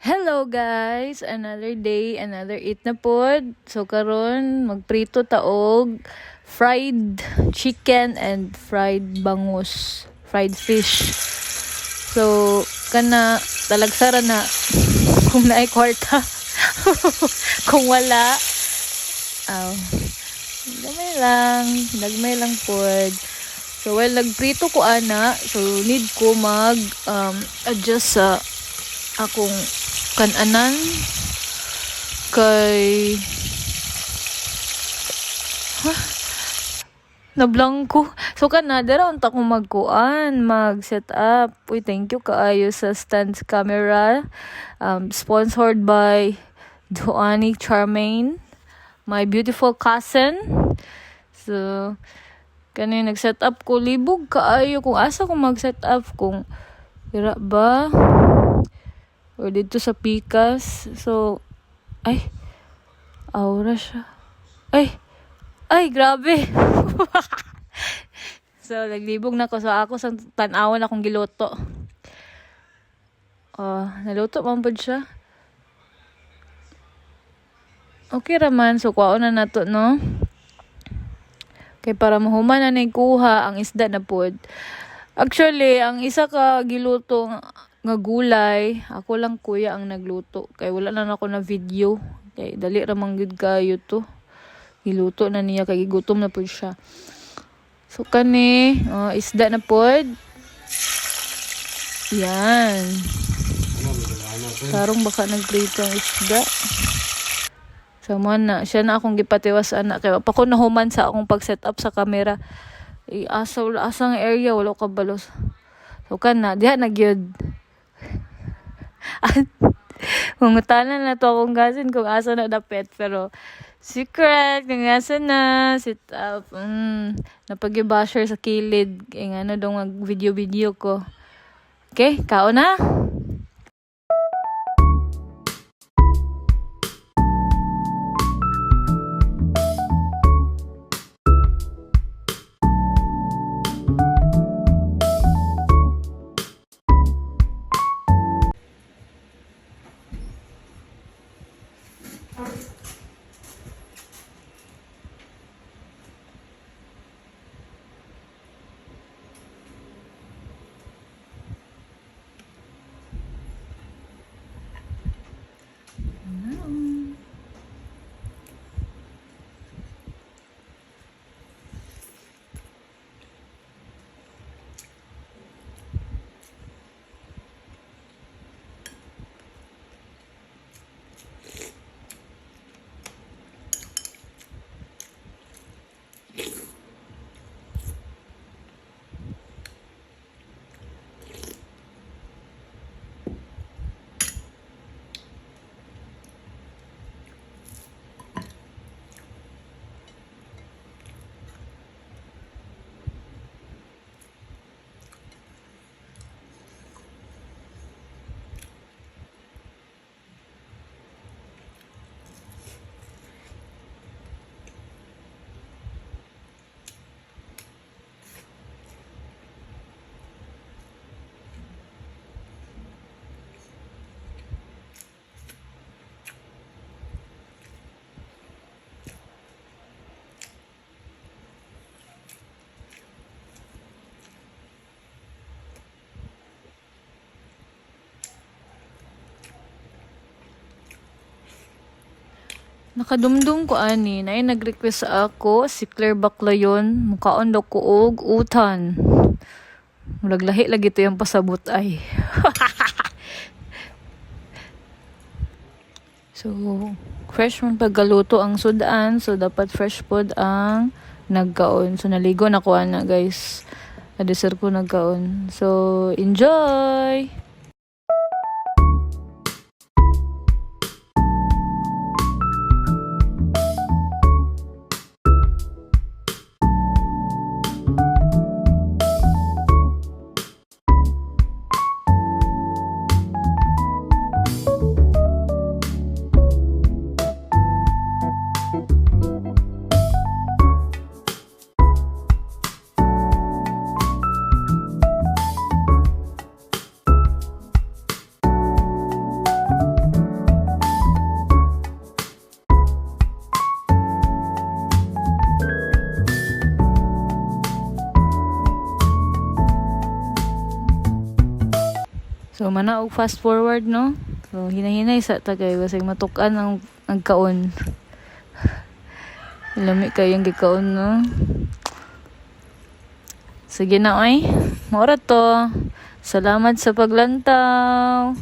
Hello guys, another day, another eat na pod. So karon magprito taog fried chicken and fried bangus, fried fish. So kana talagsara na kung naay kwarta. Kung wala, aw, dagmay lang pod. So while nagprito ko ana, so need ko mag adjust sa akong kananan kay nablangko. So kanada unta ko mag set up. Uy, thank you kaayo sa stand camera. Sponsored by Joanny Charmaine, my beautiful cousin. So kani nag-set up ko, libog kaayo kung asa ko mag-set up, kung ira ba or dito sa Pikas. So ay aura siya. Ay, grabe. So, naglibog na ko. So, ako sa tanawan akong giluto. Naluto man po siya. Okay raman. So, kwaon na nato, no? Okay, para mahuman na kuha ang isda na pod. Actually, ang isa ka giluto nga gulay, ako lang kuya ang nagluto. Kaya wala na ako na video. Kaya dali ramang gud kayo to. Giluto na niya, kay gutom na po siya. So kani isda na pod. Yan. Tarong baka nagprito ang isda. So na siya na akong gipatiwas ana, kay pa ko nahuman sa akong pag-set up sa camera. Asang area wala ka balos. So kana diha na gyud. Mungutanan na to akong gasin kung asa na dapet, pero secret kung asa na sit up. Napag-basher sa kilid kay ano dong mag video ko. Okay, kao na. Nakadumdum ko ani, na nag-request sa ako, si Claire Baclayon, mukhaon daw ko og utan. Murag lahi lagi to yung pasabot ay. So, fresh man paggaluto ang sudan, so dapat fresh pod ang nagkaon. So, naligo na ko ana guys. Na-dessert ko nagkaon. So, enjoy! So, mana og fast forward, no? So, hinahinay sa tagay. Basig matukan ang kaon. Lami kayong gikaon, no? Sige na, oy. Mora to. Salamat sa paglantaw.